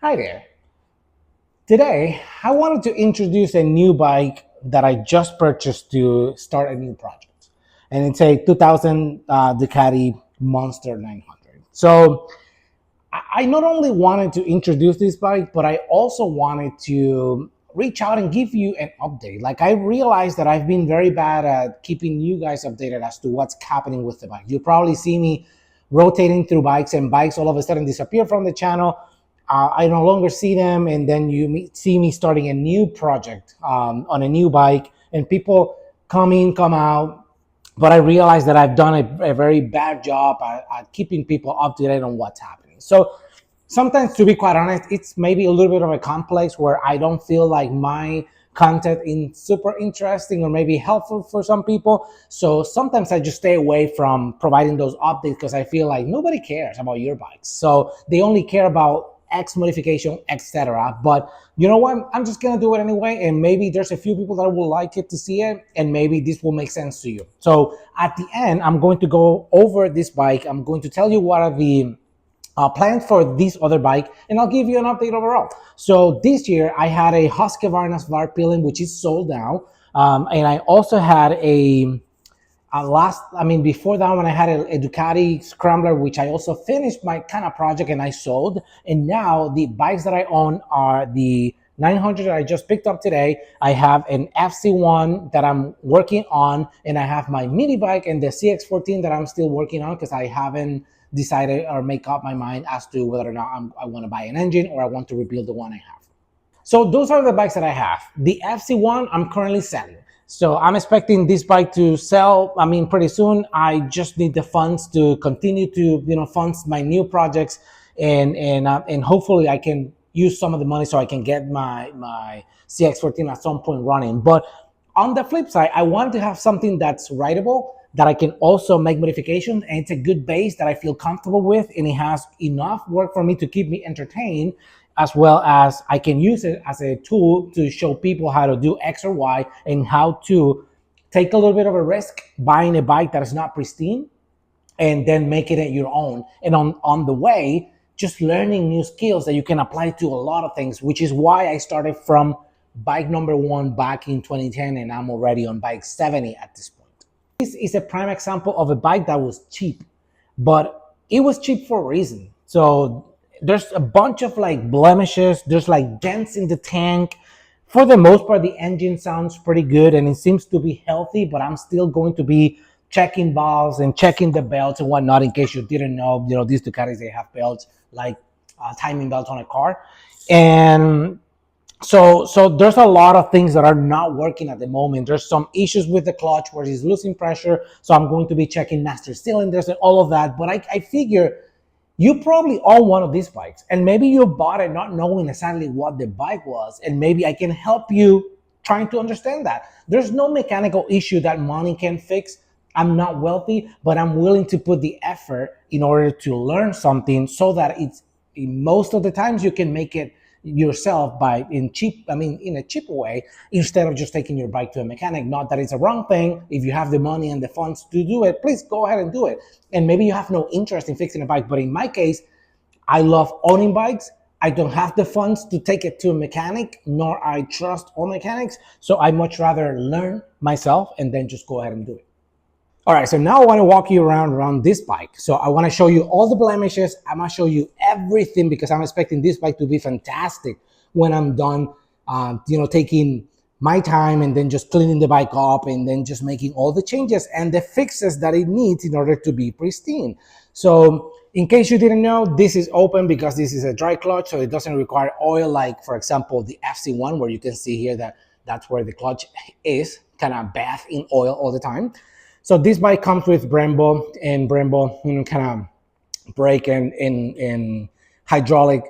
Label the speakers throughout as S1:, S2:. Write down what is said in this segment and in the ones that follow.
S1: Hi there. Today, I wanted to introduce a new bike that I just purchased to start a new project. And it's a 2000 Ducati Monster 900. So I not only wanted to introduce this bike, but I also wanted to reach out and give you an update. Like, I realized that I've been very bad at keeping you guys updated as to what's happening with the bike. You probably see me rotating through bikes, and bikes all of a sudden disappear from the channel. I no longer see them, and then see me starting a new project on a new bike, and people come in, come out. But I realized that I've done a very bad job at keeping people up to date on what's happening. So sometimes, to be quite honest, it's maybe a little bit of a complex where I don't feel like my content is super interesting or maybe helpful for some people. So sometimes I just stay away from providing those updates because I feel like nobody cares about your bikes. So they only care about X modification, etc. But you know what? I'm just gonna do it anyway, and maybe there's a few people that will like it to see it, and maybe this will make sense to you. So at the end, I'm going to go over this bike. I'm going to tell you what are the plans for this other bike, and I'll give you an update overall. So this year I had a Husqvarna Svartpilen, which is sold now, and I also had before that one, I had a Ducati Scrambler, which I also finished my kind of project and I sold. And now the bikes that I own are the 900 that I just picked up today. I have an FC1 that I'm working on, and I have my mini bike and the CX14 that I'm still working on because I haven't decided or make up my mind as to whether or not I want to buy an engine or I want to rebuild the one I have. So those are the bikes that I have. The FC1 I'm currently selling. So I'm expecting this bike to sell, pretty soon. I just need the funds to continue to, fund my new projects, and hopefully I can use some of the money so I can get my CX14 at some point running. But on the flip side, I want to have something that's rideable, that I can also make modifications, and it's a good base that I feel comfortable with, and it has enough work for me to keep me entertained, as well as I can use it as a tool to show people how to do X or Y and how to take a little bit of a risk buying a bike that is not pristine and then making it your own. And on the way, just learning new skills that you can apply to a lot of things, which is why I started from bike number 1 back in 2010, and I'm already on bike 70 at this point. This is a prime example of a bike that was cheap, but it was cheap for a reason. So there's a bunch of like blemishes, there's like dents in the tank. For the most part, the engine sounds pretty good and it seems to be healthy, but I'm still going to be checking valves and checking the belts and whatnot. In case you didn't know, these Ducatis, they have belts like timing belts on a car. And so there's a lot of things that are not working at the moment. There's some issues with the clutch where it's losing pressure, so I'm going to be checking master cylinders and all of that. But I figure you probably own one of these bikes, and maybe you bought it not knowing exactly what the bike was, and maybe I can help you trying to understand that. There's no mechanical issue that money can fix. I'm not wealthy, but I'm willing to put the effort in order to learn something so that it's, most of the times, you can make it yourself in a cheaper way, instead of just taking your bike to a mechanic. Not that it's a wrong thing. If you have the money and the funds to do it, please go ahead and do it. And maybe you have no interest in fixing a bike, but in my case, I love owning bikes. I don't have the funds to take it to a mechanic, nor I trust all mechanics, so I much rather learn myself and then just go ahead and do it. All right, so now I want to walk you around this bike. So I want to show you all the blemishes. I'm going to show you everything because I'm expecting this bike to be fantastic when I'm done, taking my time and then just cleaning the bike up and then just making all the changes and the fixes that it needs in order to be pristine. So in case you didn't know, this is open because this is a dry clutch, so it doesn't require oil like, for example, the FC1, where you can see here that that's where the clutch is, kind of bathed in oil all the time. So this bike comes with Brembo, and Brembo, kind of brake and hydraulic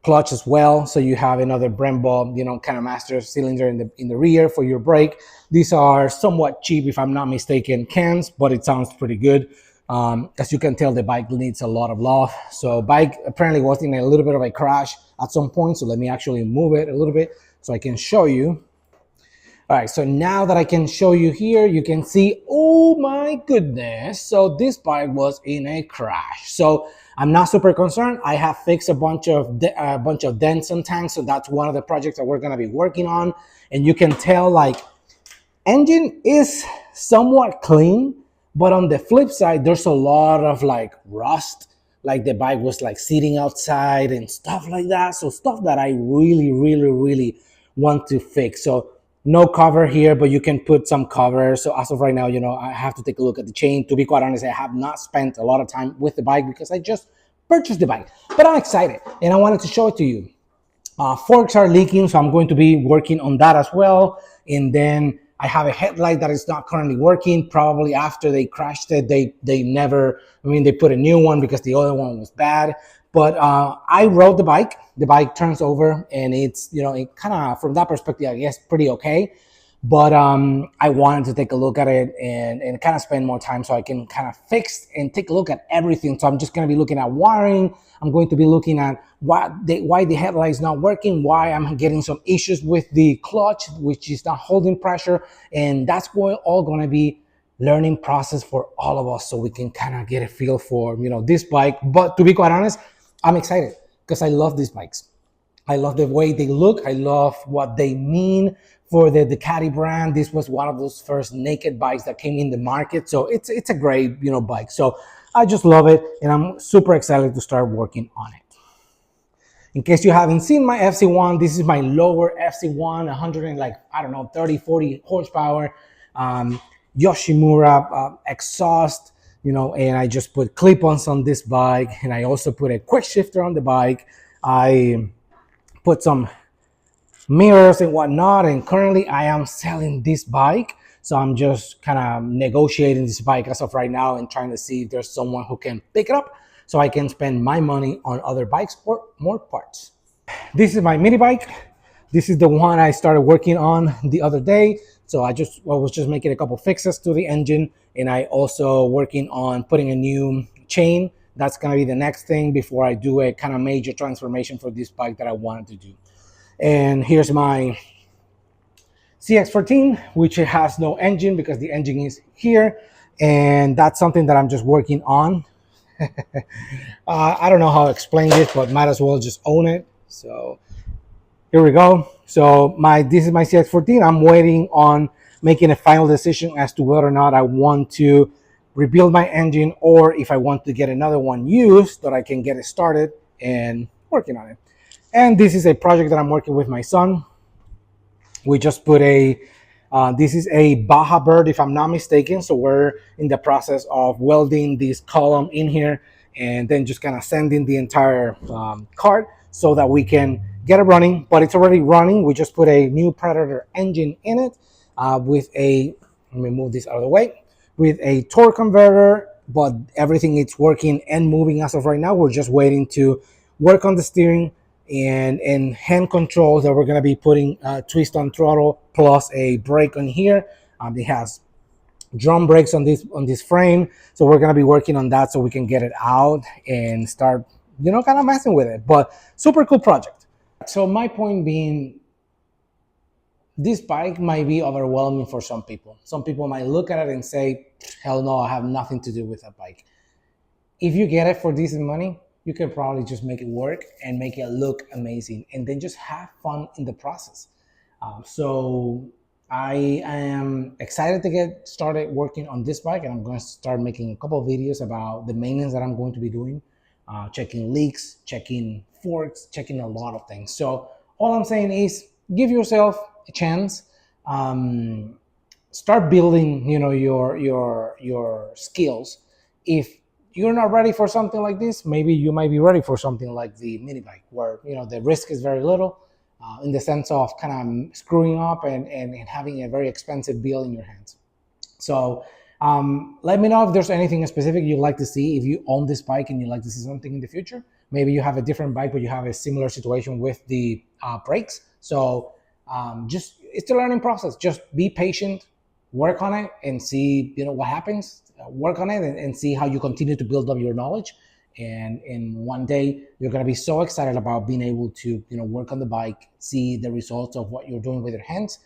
S1: clutch as well. So you have another Brembo, kind of master cylinder in the rear for your brake. These are somewhat cheap, if I'm not mistaken, cans, but it sounds pretty good. As you can tell, the bike needs a lot of love. So bike apparently was in a little bit of a crash at some point. So let me actually move it a little bit so I can show you. All right, so now that I can show you here, you can see, oh my goodness. So this bike was in a crash. So I'm not super concerned. I have fixed a bunch of dents and tanks. So that's one of the projects that we're gonna be working on. And you can tell like engine is somewhat clean, but on the flip side, there's a lot of like rust, like the bike was like sitting outside and stuff like that. So stuff that I really, really, really want to fix. So no cover here, but you can put some cover. So as of right now, I have to take a look at the chain. To be quite honest, I have not spent a lot of time with the bike because I just purchased the bike, but I'm excited and I wanted to show it to you. Forks are leaking, so I'm going to be working on that as well. And then I have a headlight that is not currently working. Probably after they crashed it, they never. I mean, they put a new one because the other one was bad. But I rode the bike. The bike turns over, and it's it kind of from that perspective, I guess, pretty okay. But I wanted to take a look at it and kind of spend more time so I can kind of fix and take a look at everything. So I'm just going to be looking at wiring. I'm going to be looking at why the headlight is not working, why I'm getting some issues with the clutch, which is not holding pressure. And that's all going to be learning process for all of us so we can kind of get a feel for, this bike. But to be quite honest, I'm excited because I love these bikes. I love the way they look. I love what they mean for the Ducati brand. This was one of those first naked bikes that came in the market. So it's a great, bike. So I just love it. And I'm super excited to start working on it. In case you haven't seen my FC1, this is my lower FC1, 100 and like, I don't know, 30, 40 horsepower, Yoshimura exhaust, and I just put clip-ons on this bike. And I also put a quick shifter on the bike. I put some mirrors and whatnot, and currently I am selling this bike, so I'm just kind of negotiating this bike as of right now and trying to see if there's someone who can pick it up so I can spend my money on other bikes or more parts. This is my mini bike. This is the one I started working on the other day. So I was just making a couple fixes to the engine, and I also working on putting a new chain. That's going to be the next thing before I do a kind of major transformation for this bike that I wanted to do. And here's my CX-14, which has no engine because the engine is here. And that's something that I'm just working on. I don't know how to explain this, but might as well just own it. So here we go. So this is my CX-14. I'm waiting on making a final decision as to whether or not I want to rebuild my engine or if I want to get another one used so that I can get it started and working on it. And this is a project that I'm working with my son. We just put this is a Baja Bird, if I'm not mistaken. So we're in the process of welding this column in here and then just kind of sanding the entire cart so that we can get it running. But it's already running. We just put a new Predator engine in it with let me move this out of the way, with a torque converter, but everything is working and moving as of right now. We're just waiting to work on the steering and hand controls that we're going to be putting twist on throttle plus a brake on here. It has drum brakes on this frame, so we're going to be working on that so we can get it out and start kind of messing with it. But super cool project. So my point being, this bike might be overwhelming for some people. Some people might look at it and say, hell no, I have nothing to do with that bike. If you get it for decent money, you can probably just make it work and make it look amazing and then just have fun in the process. So I am excited to get started working on this bike, and I'm going to start making a couple of videos about the maintenance that I'm going to be doing, checking leaks, checking forks, checking a lot of things. So all I'm saying is give yourself a chance. Start building, your skills. If you're not ready for something like this, maybe you might be ready for something like the mini bike, where the risk is very little, in the sense of kind of screwing up and having a very expensive bill in your hands. So let me know if there's anything specific you'd like to see. If you own this bike and you'd like to see something in the future, maybe you have a different bike, but you have a similar situation with the brakes. So it's a learning process. Just be patient, work on it, and see what happens. Work on it and see how you continue to build up your knowledge. And in one day, you're going to be so excited about being able to work on the bike, see the results of what you're doing with your hands,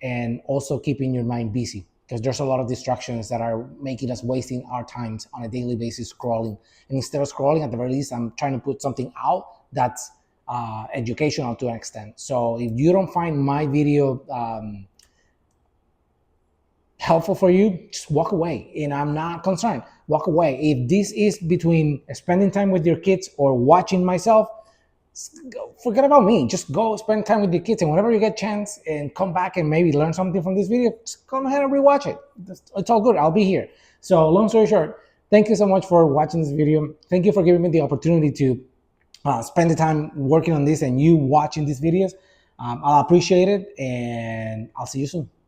S1: and also keeping your mind busy, because there's a lot of distractions that are making us wasting our times on a daily basis scrolling. And instead of scrolling, at the very least, I'm trying to put something out that's educational to an extent. So if you don't find my video helpful for you, just walk away. And I'm not concerned. Walk away. If this is between spending time with your kids or watching myself, forget about me. Just go spend time with your kids, and whenever you get a chance and come back and maybe learn something from this video, just come ahead and rewatch it. It's all good. I'll be here. So long story short, thank you so much for watching this video. Thank you for giving me the opportunity to spend the time working on this and you watching these videos. I'll appreciate it, and I'll see you soon.